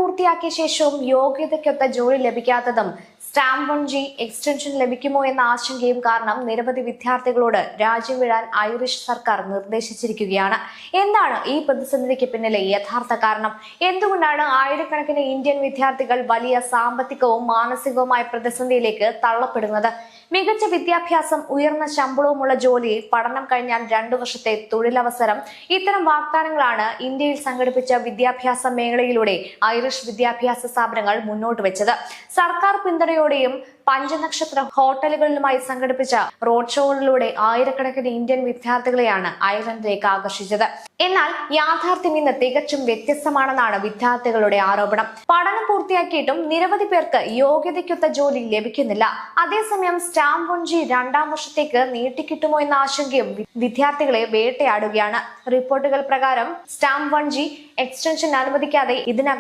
പൂർത്തിയാക്കിയ ശേഷവും യോഗ്യതയ്ക്കൊത്ത ജോലി ലഭിക്കാത്തതും സ്റ്റാമ്പ് 1G എക്സ്റ്റൻഷൻ ലഭിക്കുമോ എന്ന ആശങ്കയും കാരണം നിരവധി വിദ്യാർത്ഥികളോട് രാജ്യം വിടാൻ ഐറിഷ് സർക്കാർ നിർദ്ദേശിച്ചിരിക്കുകയാണ്. എന്താണ് ഈ പ്രതിസന്ധിക്ക് പിന്നിലെ യഥാർത്ഥ കാരണം? എന്തുകൊണ്ടാണ് ആയിരക്കണക്കിന് ഇന്ത്യൻ വിദ്യാർത്ഥികൾ വലിയ സാമ്പത്തികവും മാനസികവുമായ പ്രതിസന്ധിയിലേക്ക് തള്ളപ്പെടുന്നത്? മികച്ച വിദ്യാഭ്യാസം, ഉയർന്ന ശമ്പളവുമുള്ള ജോലി, പഠനം കഴിഞ്ഞാൽ 2 വർഷത്തെ തൊഴിലവസരം, ഇത്തരം വാഗ്ദാനങ്ങളാണ് ഇന്ത്യയിൽ സംഘടിപ്പിച്ച വിദ്യാഭ്യാസ മേഖലയിലൂടെ ഐറിഷ് വിദ്യാഭ്യാസ സ്ഥാപനങ്ങൾ മുന്നോട്ട് വെച്ചത്. സർക്കാർ പിന്തുണയോടെയും പഞ്ചനക്ഷത്ര ഹോട്ടലുകളിലുമായി സംഘടിപ്പിച്ച റോഡ് ഷോകളിലൂടെ ആയിരക്കണക്കിന് ഇന്ത്യൻ വിദ്യാർത്ഥികളെയാണ് അയർലൻഡിലേക്ക് ആകർഷിച്ചത്. എന്നാൽ യാഥാർത്ഥ്യം ഇന്ന് തികച്ചും വ്യത്യസ്തമാണെന്നാണ് വിദ്യാർത്ഥികളുടെ ആരോപണം. പഠനം പൂർത്തിയാക്കിയിട്ടും നിരവധി പേർക്ക് യോഗ്യതയ്ക്കൊത്ത ജോലി ലഭിക്കുന്നില്ല. അതേസമയം സ്റ്റാമ്പ് 1G 2ാം വർഷത്തേക്ക് നീട്ടിക്കിട്ടുമോ എന്ന ആശങ്കയും വിദ്യാർത്ഥികളെ വേട്ടയാടുകയാണ്. റിപ്പോർട്ടുകൾ പ്രകാരം സ്റ്റാമ്പ് 1G എക്സ്റ്റൻഷൻ അനുവദിക്കാതെ ഇതിനകം